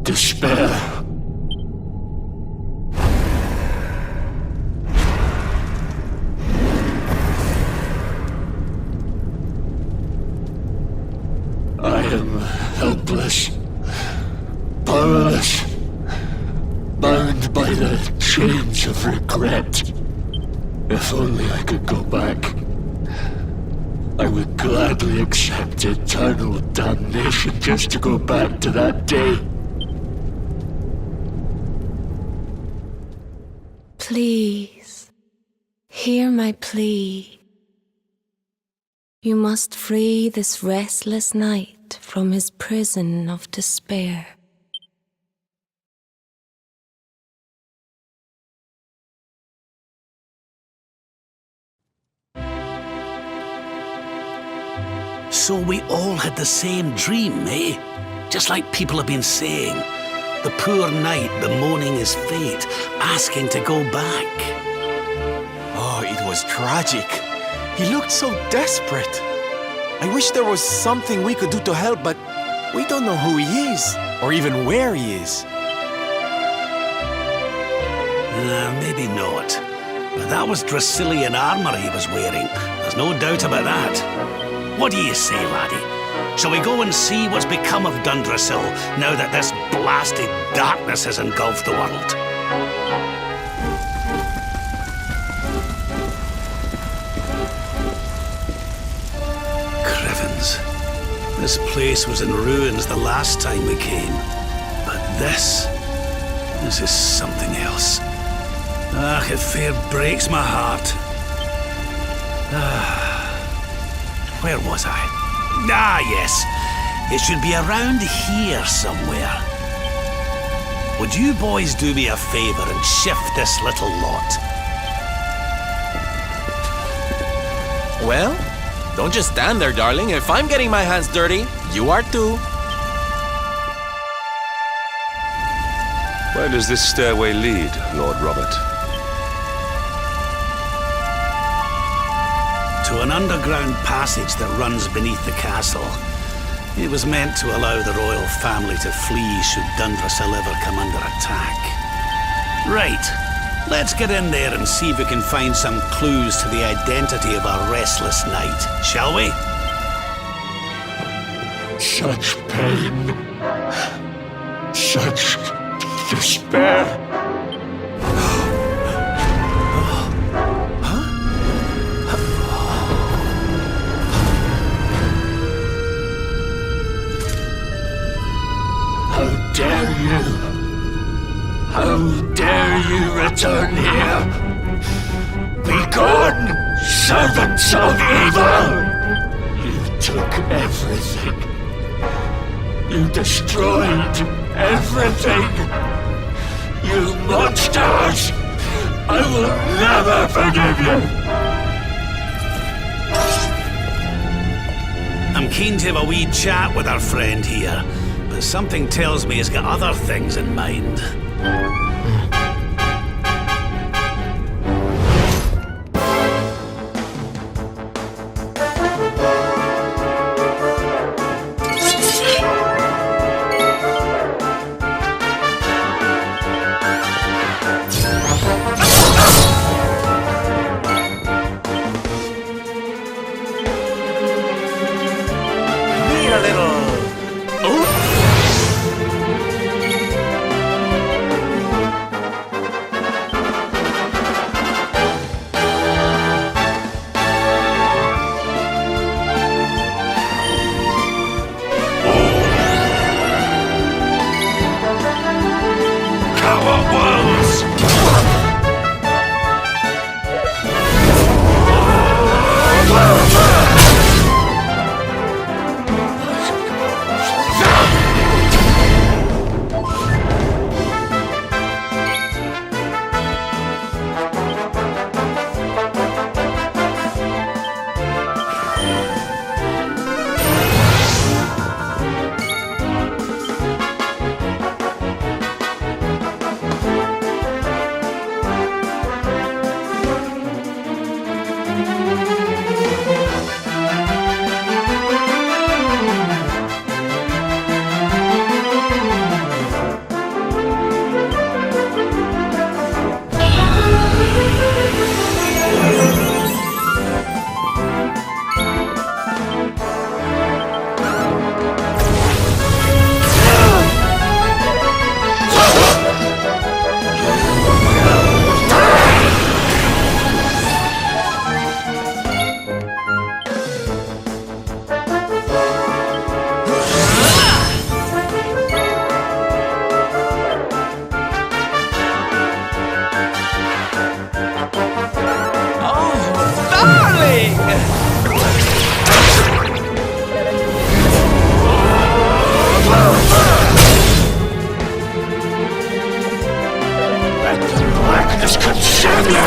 despair. I am helpless, powerless, bound by the chains of regret. If only I could go back, I would gladly accept eternal damnation just to go back to that day. Please, hear my plea. You must free this restless knight from his prison of despair. So we all had the same dream, eh? Just like people have been saying. The poor knight bemoaning his fate, asking to go back. Oh, it was tragic. He looked so desperate. I wish there was something we could do to help, but we don't know who he is, or even where he is. Maybe not. But that was Dracilian armor he was wearing. There's no doubt about that. What do you say, laddie? Shall we go and see what's become of Dundrasil now that this blasted darkness has engulfed the world? Crivens. This place was in ruins the last time we came. But this is something else. Ah, it fair breaks my heart. Where was I? Ah, yes. It should be around here somewhere. Would you boys do me a favor and shift this little lot? Well, don't just stand there, darling. If I'm getting my hands dirty, you are too. Where does this stairway lead, Lord Robert? To an underground passage that runs beneath the castle. It was meant to allow the royal family to flee should Dundrasil ever come under attack. Right, let's get in there and see if we can find some clues to the identity of our restless knight, shall we? Such pain, such despair. How dare you return here? Be gone, servants of evil! You took everything. You destroyed everything. You monsters! I will never forgive you! I'm keen to have a wee chat with our friend here. But something tells me he's got other things in mind. Need a little... Oh, darling! Let the blackness consume you!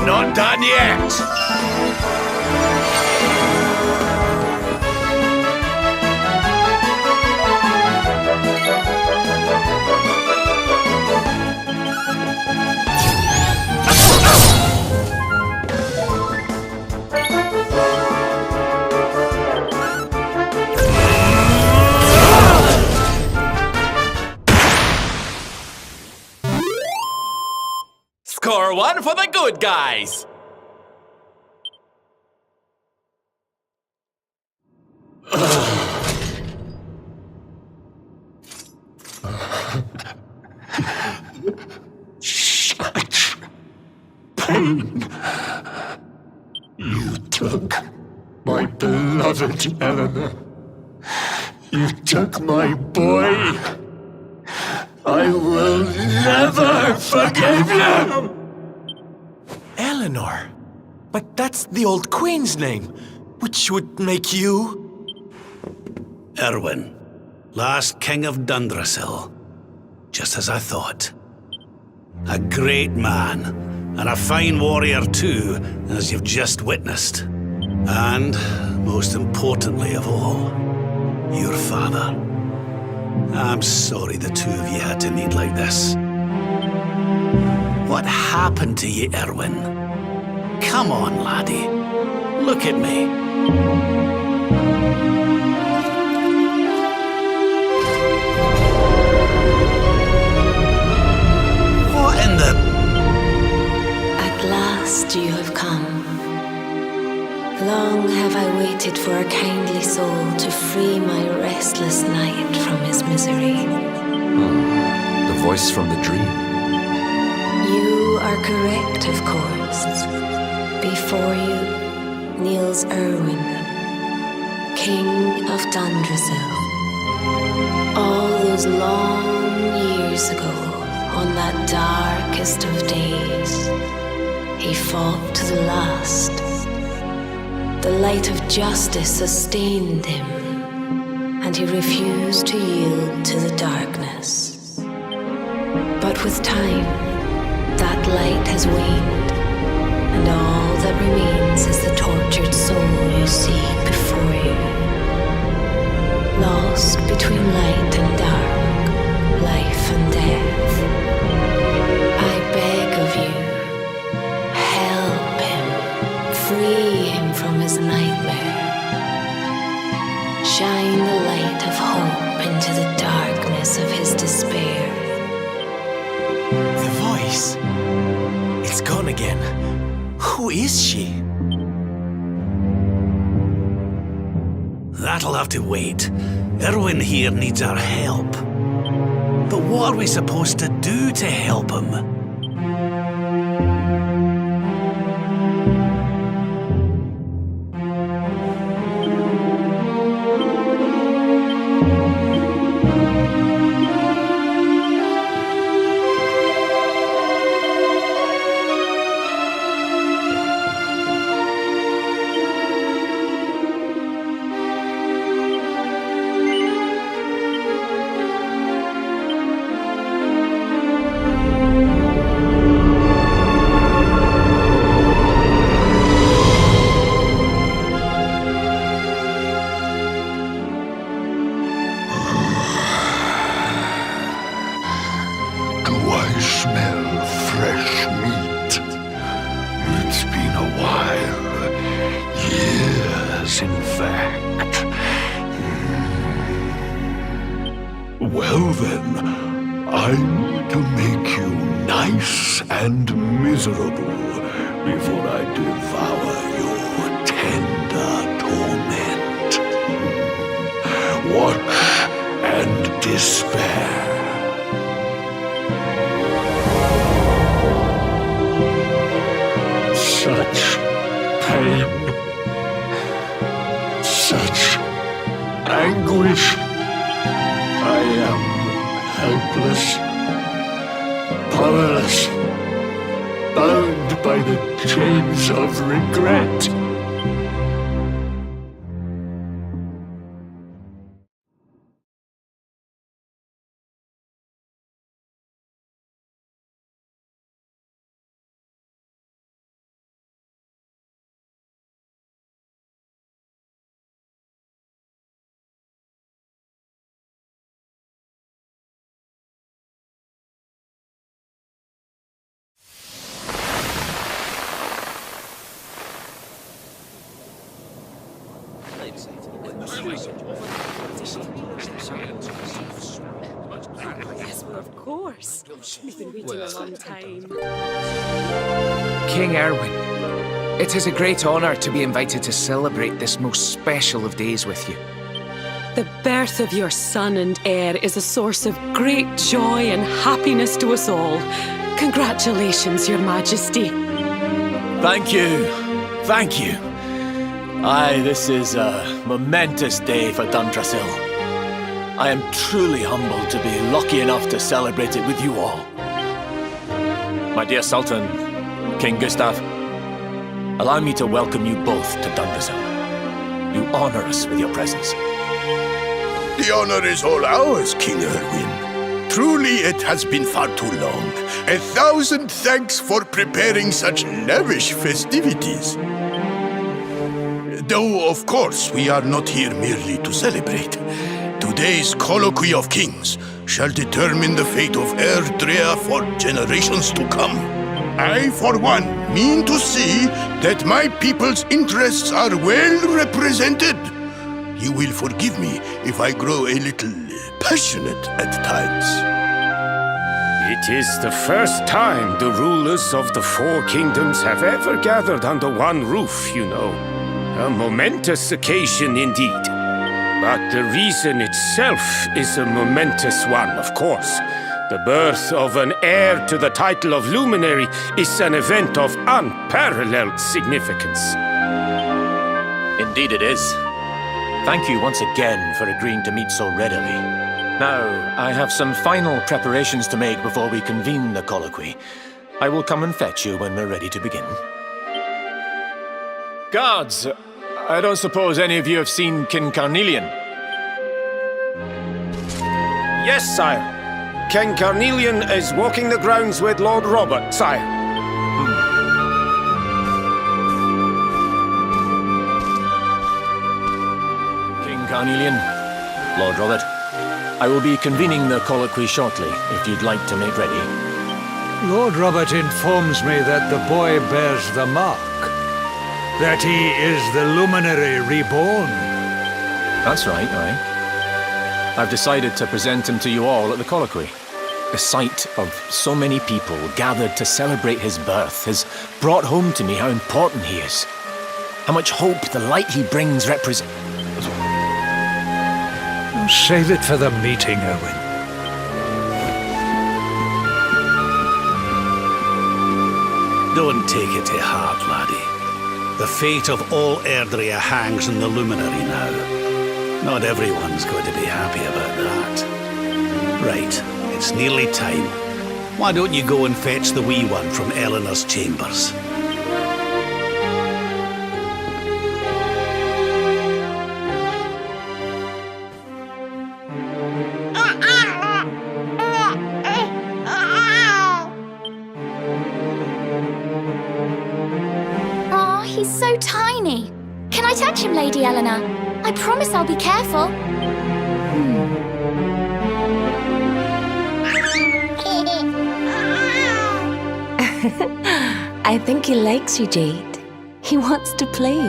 Not done yet! Score one for the good guys! Such pain. You took my beloved Eleanor. You took my boy. I will never forgive you! Eleanor? But that's the old queen's name, which would make you... Irwin, last king of Dundrasil. Just as I thought. A great man, and a fine warrior too, as you've just witnessed. And, most importantly of all, your father. I'm sorry the two of you had to meet like this. What happened to you, Irwin? Come on, laddie. Look at me. What in the... At last you have come. Long have I waited for a kindly soul to free my restless night from his misery. The voice from the dream. You are correct, of course. Before you kneels Irwin, King of Dundrasil. All those long years ago, on that darkest of days, he fought to the last. The light of justice sustained him, and he refused to yield to the darkness. But with time, that light has waned, and all that remains is the tortured soul you see before you. Lost between light and dark, life and death. I beg of you, help him, free him from his nightmare. Shine the light of hope into the darkness of his despair. The voice. It's gone again. Who is she? That'll have to wait. Irwin here needs our help. But what are we supposed to do to help him? smell fresh meat. It's been a while. Years, in fact. Well then, I need to make you nice and miserable before I devour your tender torment. Watch and despair. Such pain. Such anguish. I am helpless, powerless, bound by the chains of regret. Yes, well, of course. We've been waiting a long time. King Irwin, it is a great honor to be invited to celebrate this most special of days with you. The birth of your son and heir is a source of great joy and happiness to us all. Congratulations, Your Majesty. Thank you. Thank you. Aye, this is a momentous day for Dundrasil. I am truly humbled to be lucky enough to celebrate it with you all. My dear Sultan, King Gustav, allow me to welcome you both to Dundrasil. You honor us with your presence. The honor is all ours, King Irwin. Truly, it has been far too long. 1,000 thanks for preparing such lavish festivities. Though, of course, we are not here merely to celebrate. Today's colloquy of kings shall determine the fate of Erdrea for generations to come. I, for one, mean to see that my people's interests are well represented. You will forgive me if I grow a little passionate at times. It is the first time the rulers of the four kingdoms have ever gathered under one roof, you know. A momentous occasion indeed. But the reason itself is a momentous one, of course. The birth of an heir to the title of luminary is an event of unparalleled significance. Indeed it is. Thank you once again for agreeing to meet so readily. Now, I have some final preparations to make before we convene the colloquy. I will come and fetch you when we're ready to begin. Guards, I don't suppose any of you have seen King Carnelian? Yes, sire. King Carnelian is walking the grounds with Lord Robert, sire. King Carnelian, Lord Robert, I will be convening the colloquy shortly, if you'd like to make ready. Lord Robert informs me that the boy bears the mark. That he is the luminary reborn. That's right, aye. I've decided to present him to you all at the colloquy. The sight of so many people gathered to celebrate his birth has brought home to me how important he is. How much hope the light he brings represents. Save it for the meeting, Irwin. Don't take it to heart, laddie. The fate of all Erdrea hangs in the luminary now. Not everyone's going to be happy about that. Right, it's nearly time. Why don't you go and fetch the wee one from Eleanor's chambers? He's so tiny. Can I touch him, Lady Eleanor? I promise I'll be careful. I think he likes you, Jade. He wants to play.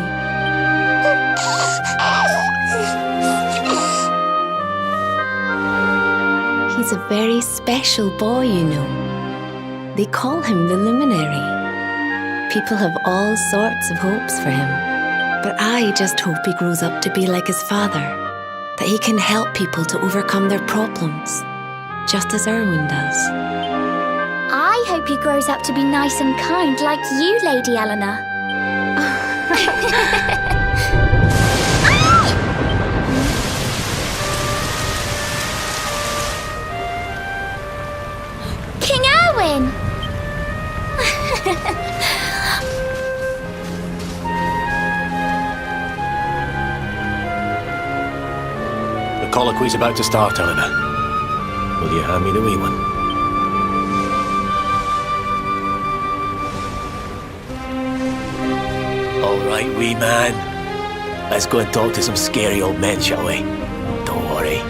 He's a very special boy, you know. They call him the Luminary. People have all sorts of hopes for him. But I just hope he grows up to be like his father, that he can help people to overcome their problems, just as Irwin does. I hope he grows up to be nice and kind like you, Lady Eleanor. King Irwin! The colloquy's about to start, Eleanor. Will you hand me the wee one? All right, wee man. Let's go and talk to some scary old men, shall we? Don't worry.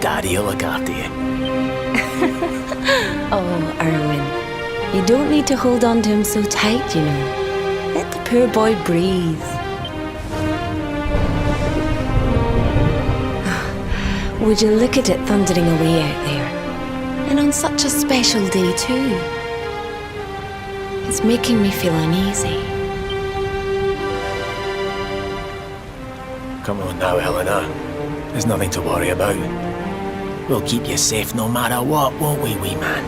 Daddy will look after you. Oh, Irwin. You don't need to hold on to him so tight, you know. Let the poor boy breathe. Would you look at it thundering away out there? And on such a special day, too. It's making me feel uneasy. Come on now, Eleanor. There's nothing to worry about. We'll keep you safe no matter what, won't we, wee man?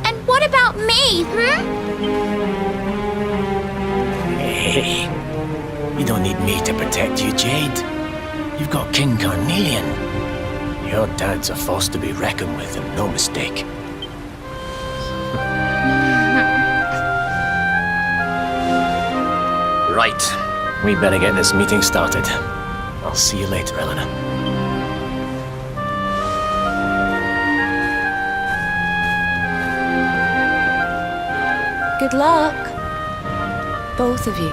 And what about me, Hey, you don't need me to protect you, Jade. You've got King Carnelian. Your dad's a force to be reckoned with, and no mistake. Right. We better get this meeting started. I'll see you later, Eleanor. Good luck, both of you.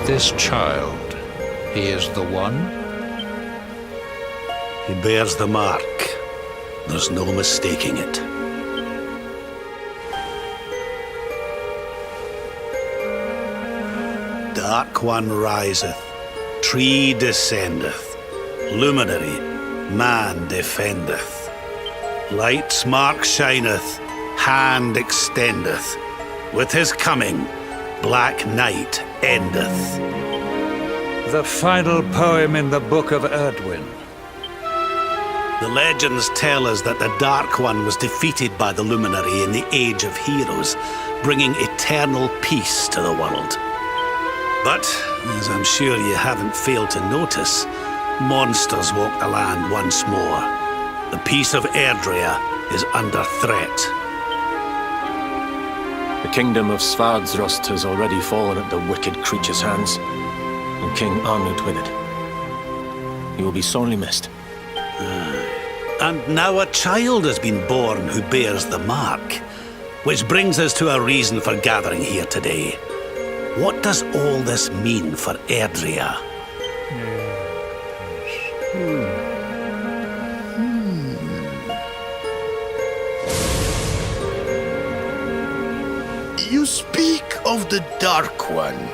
This child, he is the one? He bears the mark. There's no mistaking it. Dark One riseth, tree descendeth, luminary, man defendeth. Light's mark shineth, hand extendeth. With his coming, black night endeth. The final poem in the Book of Irwin. The legends tell us that the Dark One was defeated by the Luminary in the Age of Heroes, bringing eternal peace to the world. But, as I'm sure you haven't failed to notice, monsters walk the land once more. The peace of Erdrea is under threat. The kingdom of Svardsrust has already fallen at the wicked creature's hands, and King Arnut with it. He will be sorely missed. And now a child has been born who bears the mark, which brings us to a reason for gathering here today. What does all this mean for Erdrea? You speak of the Dark One,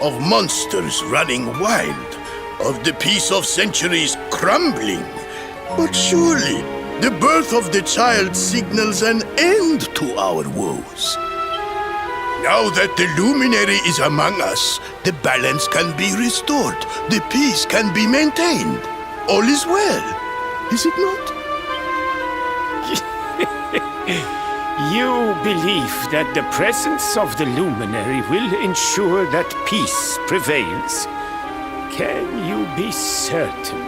of monsters running wild, of the peace of centuries crumbling. But surely, the birth of the child signals an end to our woes. Now that the Luminary is among us, the balance can be restored, the peace can be maintained. All is well, is it not? You believe that the presence of the Luminary will ensure that peace prevails. Can you be certain?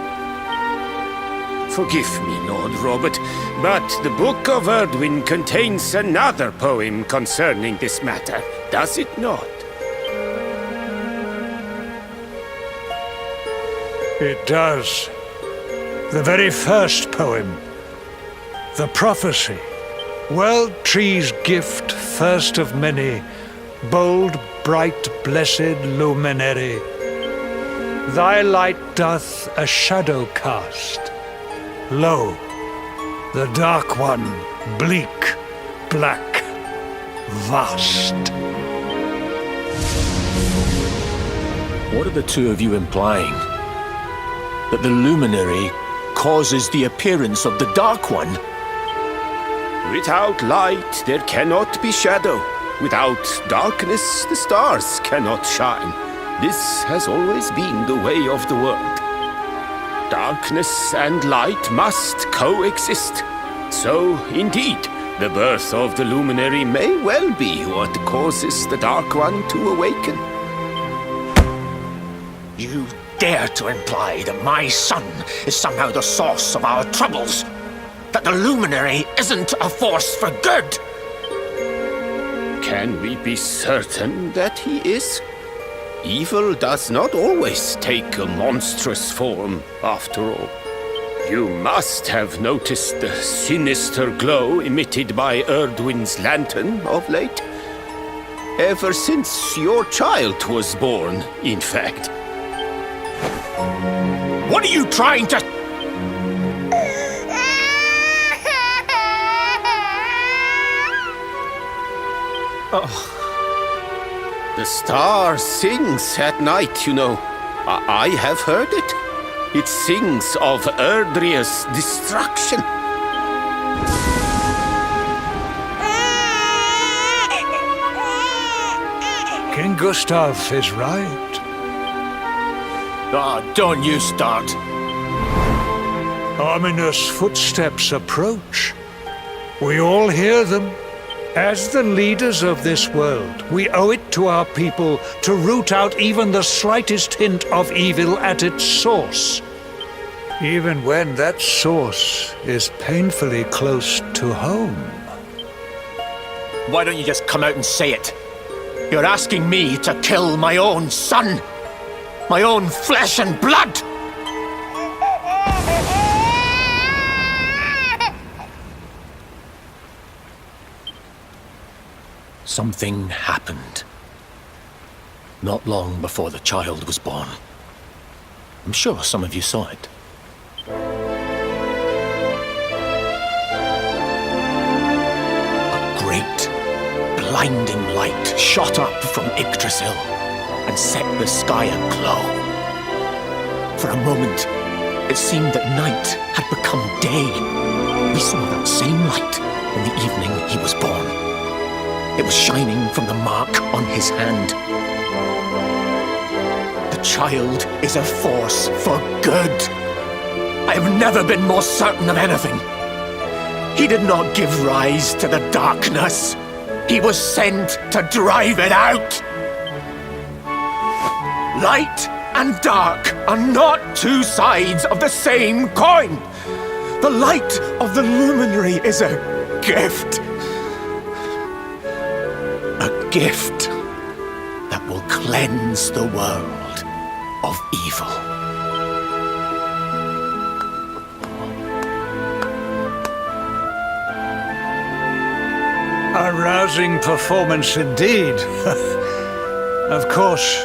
Forgive me, Lord Robert, but the Book of Irwin contains another poem concerning this matter, does it not? It does. The very first poem. The prophecy. World Tree's gift, first of many, bold, bright, blessed luminary, thy light doth a shadow cast. Lo, the Dark One, bleak, black, vast. What are the two of you implying? That the luminary causes the appearance of the Dark One? Without light, there cannot be shadow. Without darkness, the stars cannot shine. This has always been the way of the world. Darkness and light must coexist. So, indeed, the birth of the luminary may well be what causes the Dark One to awaken. You dare to imply that my son is somehow the source of our troubles? That the luminary isn't a force for good? Can we be certain that he is? Evil does not always take a monstrous form, after all. You must have noticed the sinister glow emitted by Irwin's lantern of late. Ever since your child was born, in fact. What are you trying to... Oh. The star sings at night, you know. I have heard it. It sings of Erdria's destruction. King Gustav is right. Ah, don't you start. Ominous footsteps approach. We all hear them. As the leaders of this world, we owe it to our people to root out even the slightest hint of evil at its source. Even when that source is painfully close to home. Why don't you just come out and say it? You're asking me to kill my own son. My own flesh and blood. Something happened. Not long before the child was born. I'm sure some of you saw it. A great, blinding light shot up from Yggdrasil and set the sky aglow. For a moment, it seemed that night had become day. We saw that same light in the evening he was born. It was shining from the mark on his hand. The child is a force for good. I have never been more certain of anything. He did not give rise to the darkness. He was sent to drive it out. Light and dark are not two sides of the same coin. The light of the luminary is a gift. A gift that will cleanse the world of evil. A rousing performance indeed. Of course,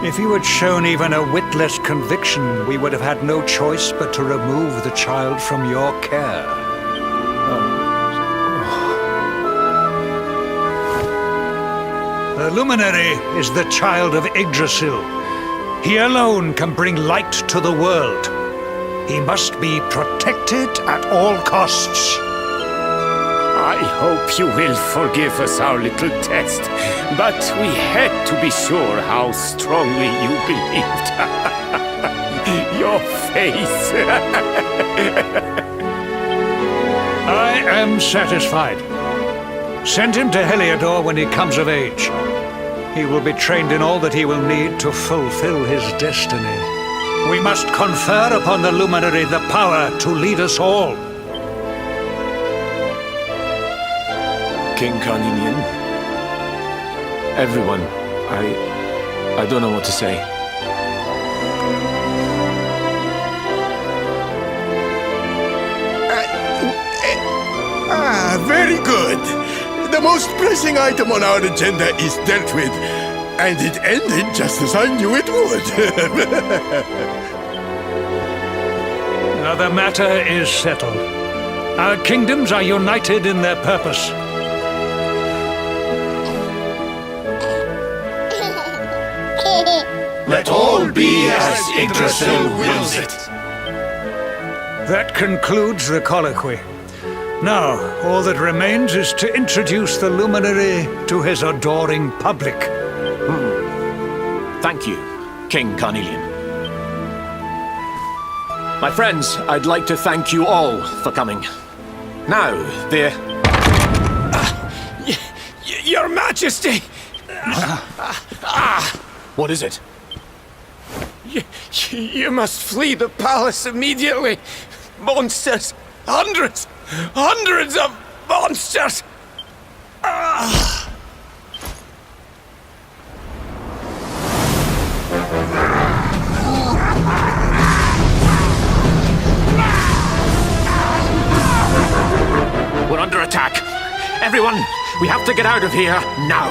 if you had shown even a whit less conviction, we would have had no choice but to remove the child from your care. The luminary is the child of Yggdrasil. He alone can bring light to the world. He must be protected at all costs. I hope you will forgive us our little test, but we had to be sure how strongly you believed. Your face. I am satisfied. Send him to Heliodor when he comes of age. He will be trained in all that he will need to fulfill his destiny. We must confer upon the luminary the power to lead us all. King Carnelian, everyone, I don't know what to say. Very good. The most pressing item on our agenda is dealt with. And it ended just as I knew it would. Now the matter is settled. Our kingdoms are united in their purpose. Let all be as Yggdrasil wills it. That concludes the colloquy. Now, all that remains is to introduce the luminary to his adoring public. Thank you, King Carnelian. My friends, I'd like to thank you all for coming. Now, Your Majesty! what is it? You must flee the palace immediately. Monsters! Hundreds of monsters! We're under attack. Everyone, we have to get out of here now.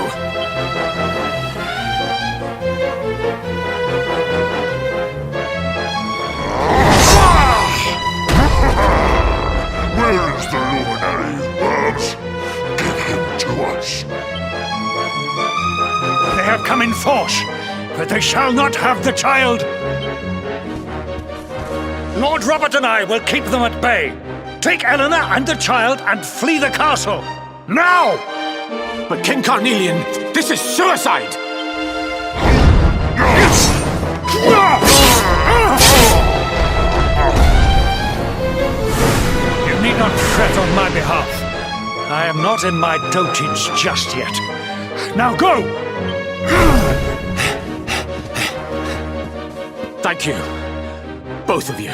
Where is the luminary, Worms? Give him to us. They have come in force, but they shall not have the child. Lord Robert and I will keep them at bay. Take Eleanor and the child and flee the castle. Now! But King Carnelian, this is suicide! You need not fret on my behalf. I am not in my dotage just yet. Now go! Thank you, both of you.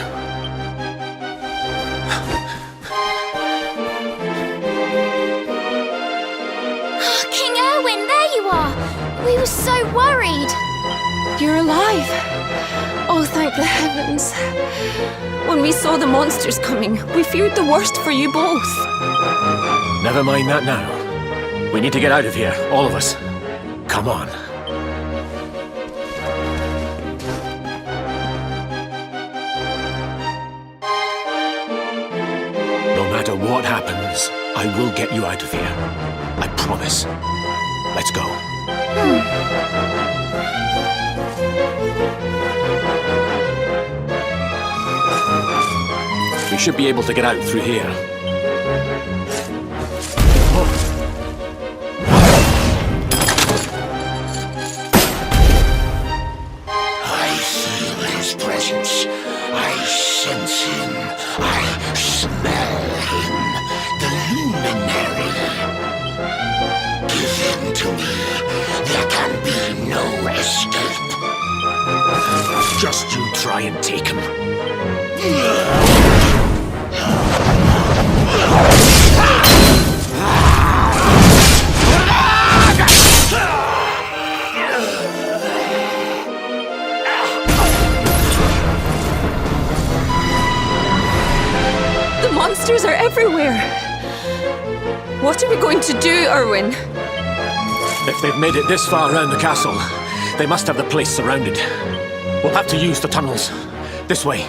King Irwin, there you are! We were so worried! You're alive! Oh, thank the heavens. When we saw the monsters coming, we feared the worst for you both. Never mind that now. We need to get out of here, all of us. Come on. No matter what happens, I will get you out of here. I promise. Let's go. We should be able to get out through here. I feel his presence. I sense him. I smell him. The luminary. Give him to me. There can be no escape. Just you try and take him. The monsters are everywhere. What are we going to do, Irwin? If they've made it this far around the castle, they must have the place surrounded. We'll have to use the tunnels. This way.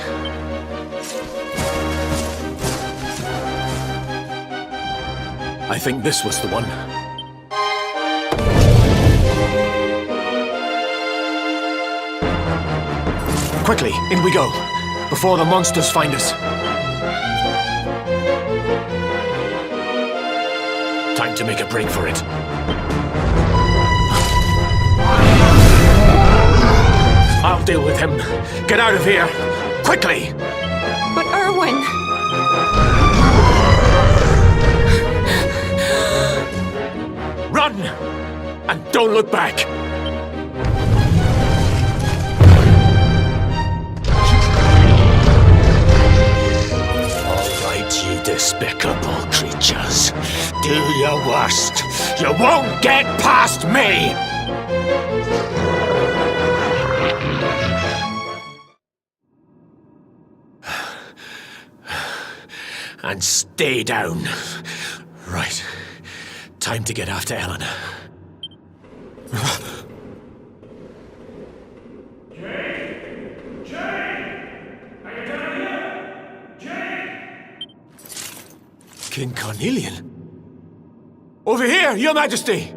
I think this was the one. Quickly, in we go, before the monsters find us. Time to make a break for it. I'll deal with him. Get out of here, quickly! But Irwin... Run! And don't look back! All right, you despicable creatures. Do your worst. You won't get past me! And stay down. Right. Time to get after Eleanor. King Carnelian? Over here, Your Majesty!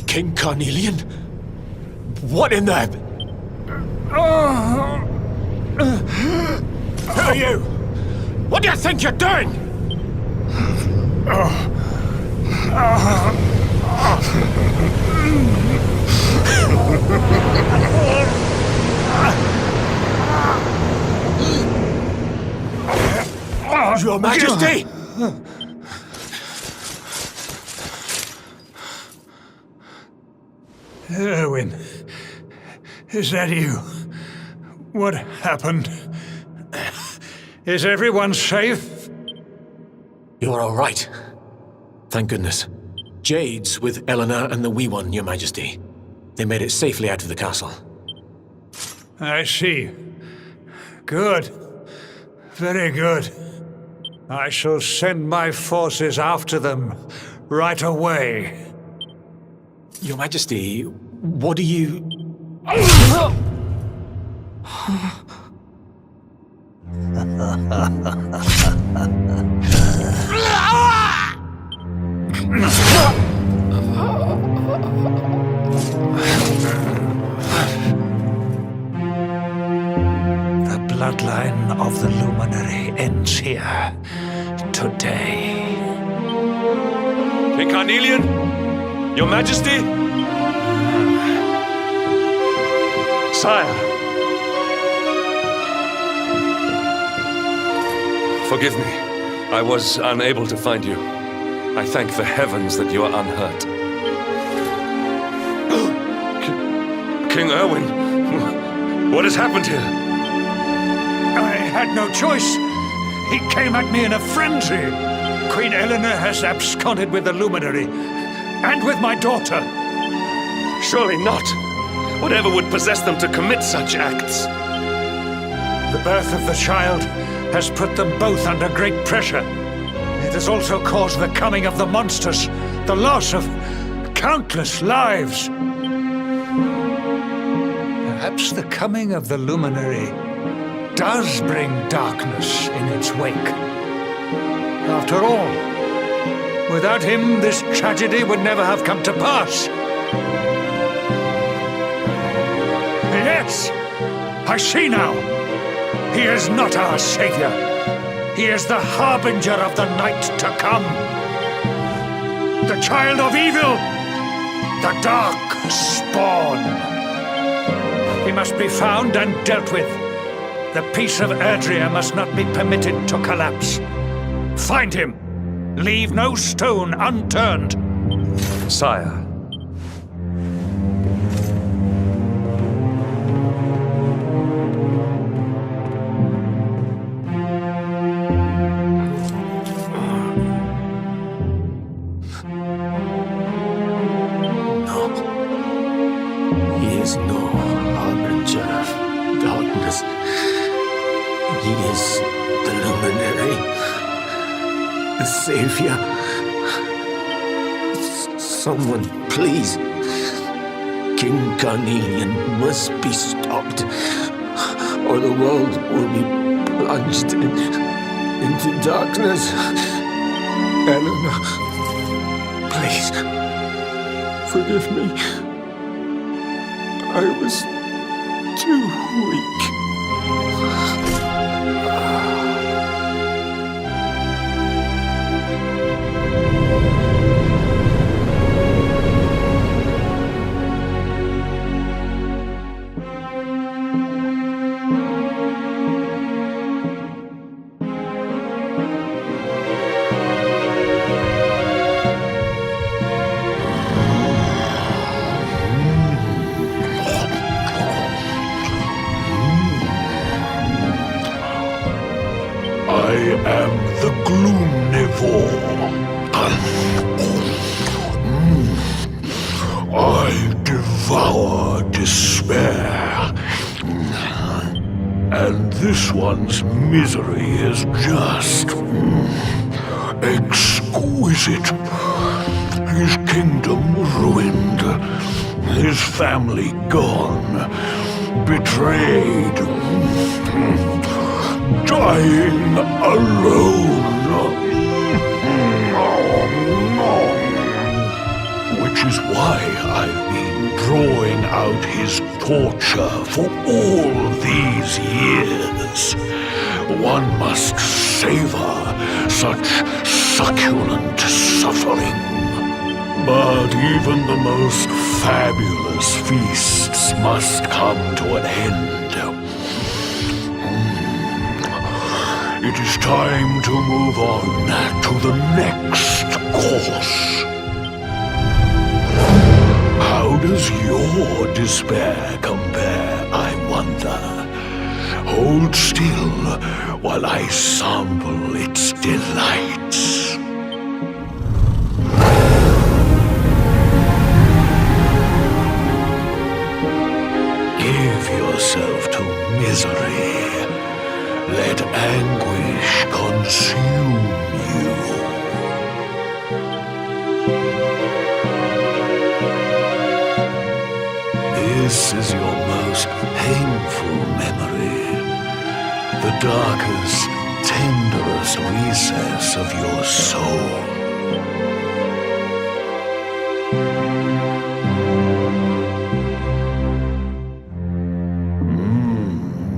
King Carnelian? What in the... Who are you? What do you think you're doing? Your Majesty! Irwin, is that you? What happened? Is everyone safe? You're all right. Thank goodness. Jade's with Eleanor and the wee one, Your Majesty. They made it safely out of the castle. I see. Good. Very good. I shall send my forces after them right away. Your Majesty, what do you... The bloodline of the Luminary ends here today. King Carnelian? Your Majesty? Sire. Forgive me. I was unable to find you. I thank the heavens that you are unhurt. King Irwin, what has happened here? I had no choice. He came at me in a frenzy. Queen Eleanor has absconded with the Luminary, and with my daughter. Surely not. Whatever would possess them to commit such acts? The birth of the child has put them both under great pressure. It has also caused the coming of the monsters, the loss of countless lives. Perhaps the coming of the Luminary does bring darkness in its wake. After all, without him, this tragedy would never have come to pass. Yes! I see now! He is not our savior. He is the harbinger of the night to come. The child of evil! The dark spawn! He must be found and dealt with. The peace of Erdrea must not be permitted to collapse. Find him! Leave no stone unturned! Sire. He is no harbinger of darkness. He is the Luminary, the Savior. Someone, please. King Carnelian must be stopped, or the world will be plunged into darkness. Eleanor, please, forgive me. I was too weak. am the Gloomnivore. I devour despair. And this one's misery is just exquisite. His kingdom ruined, his family gone, betrayed, dying alone. Which is why I've been drawing out his torture for all these years. One must savor such succulent suffering. But even the most fabulous feasts must come to an end. It is time to move on to the next course. How does your despair compare, I wonder? Hold still while I sample its delights. Give yourself to misery. Let anguish consume you. This is your most painful memory, the darkest, tenderest recess of your soul.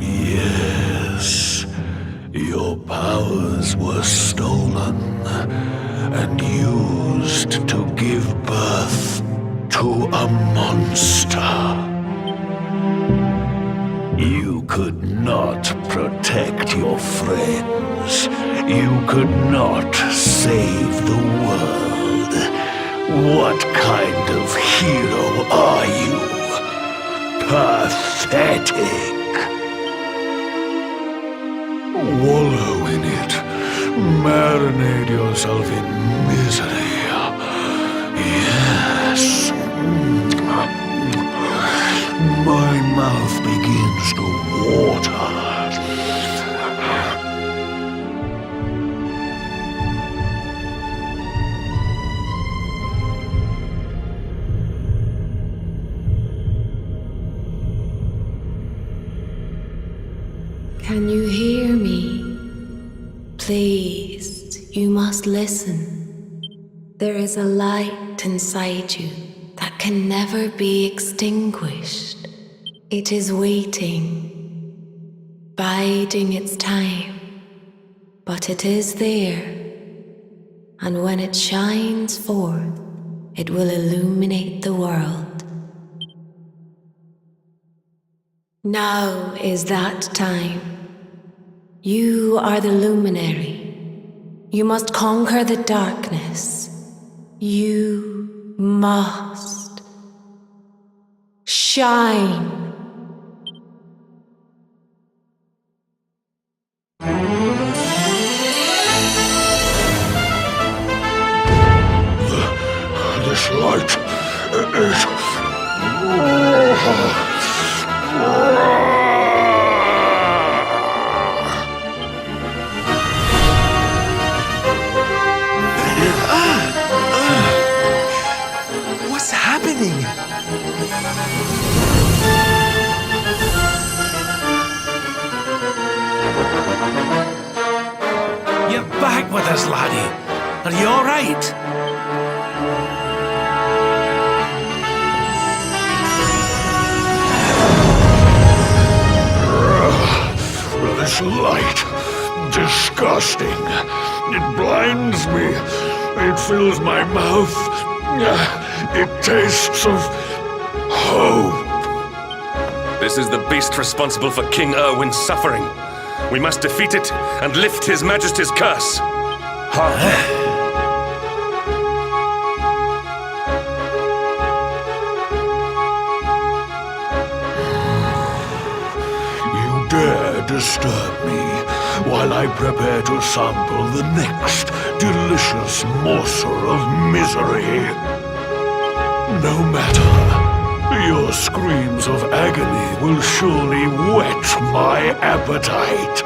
Yes, your powers were stolen and used to give birth to a monster. You could not protect your friends. You could not save the world. What kind of hero are you? Pathetic. Wallow in it. Marinate yourself in misery. Yes. My mouth begins to water. Can you hear me? Please, you must listen. There is a light inside you that can never be extinguished. It is waiting, biding its time, but it is there, and when it shines forth, it will illuminate the world. Now is that time. You are the luminary. You must conquer the darkness. You must shine. This light is... What's happening? You're back with us, laddie. Are you all right? This light, disgusting. It blinds me. It fills my mouth. It tastes of hope. This is the beast responsible for King Irwin's suffering. We must defeat it and lift His Majesty's curse. You dare disturb me, while I prepare to sample the next delicious morsel of misery. No matter, your screams of agony will surely whet my appetite.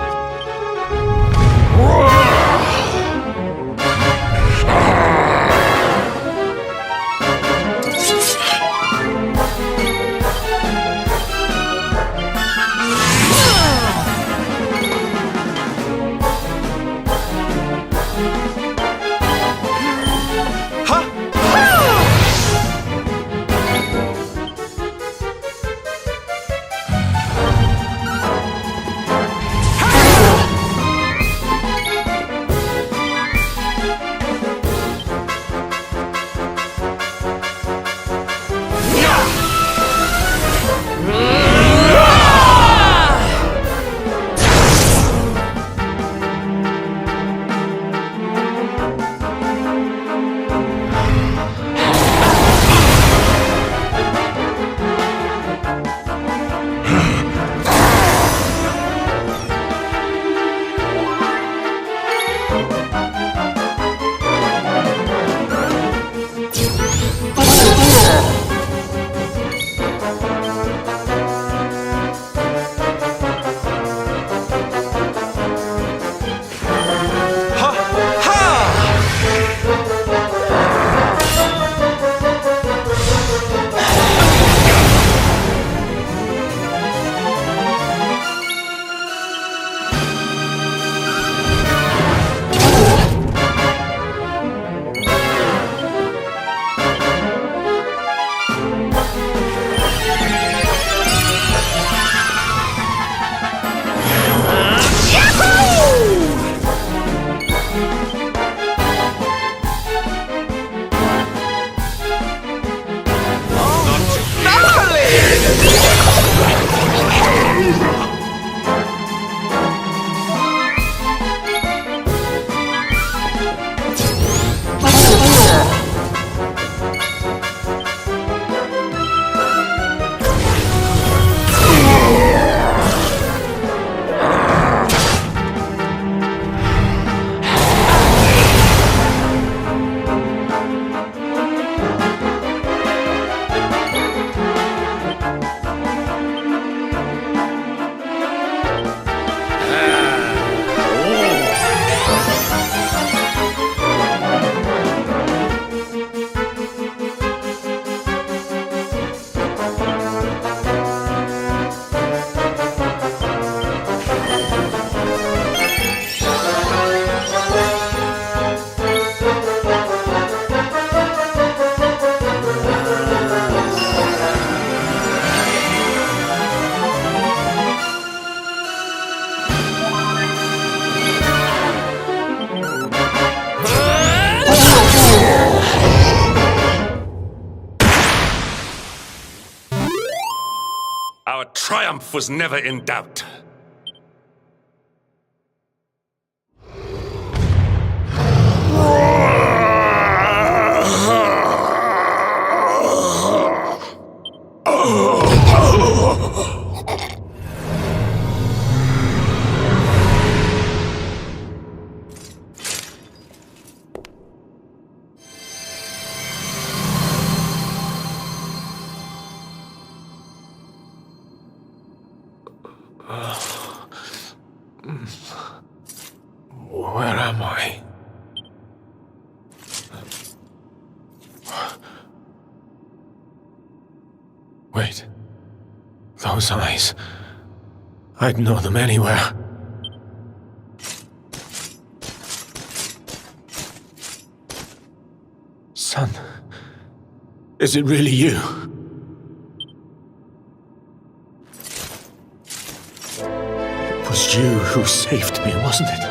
Our triumph was never in doubt. Where am I? Wait. Those eyes. I'd know them anywhere. Son, is it really you? It was you who saved me, wasn't it?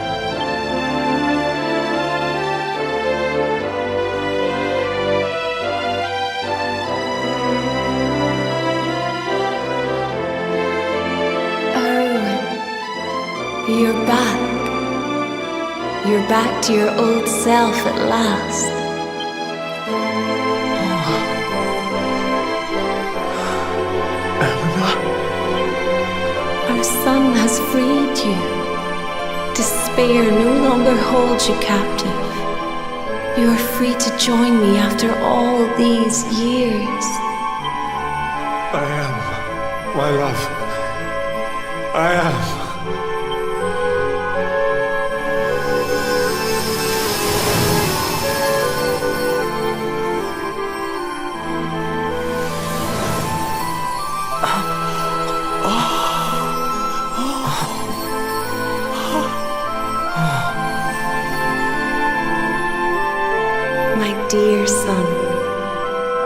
You're back. You're back to your old self at last. Elena? Our son has freed you. Despair no longer holds you captive. You are free to join me after all these years. I am, my love. I am. My dear son,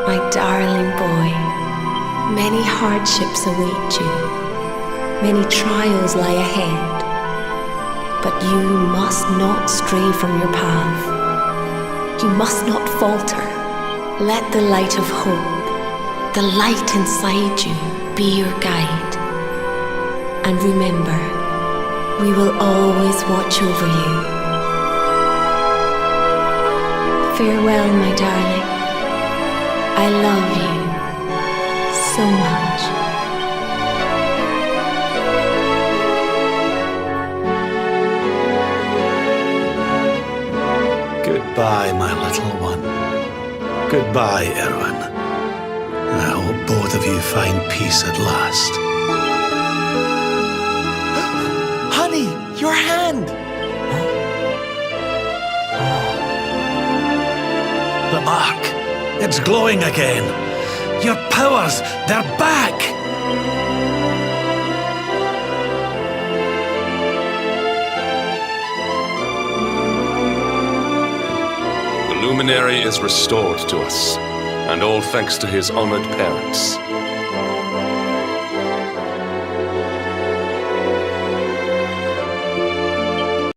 my darling boy, many hardships await you, many trials lie ahead, but you must not stray from your path. You must not falter. Let the light of hope, the light inside you, be your guide. And remember, we will always watch over you. Farewell, my darling. I love you so much. Goodbye, my little one. Goodbye, Irwin. I hope both of you find peace at last. Honey, your hand! The mark. It's glowing again. Your powers, they're back! The luminary is restored to us, and all thanks to his honored parents.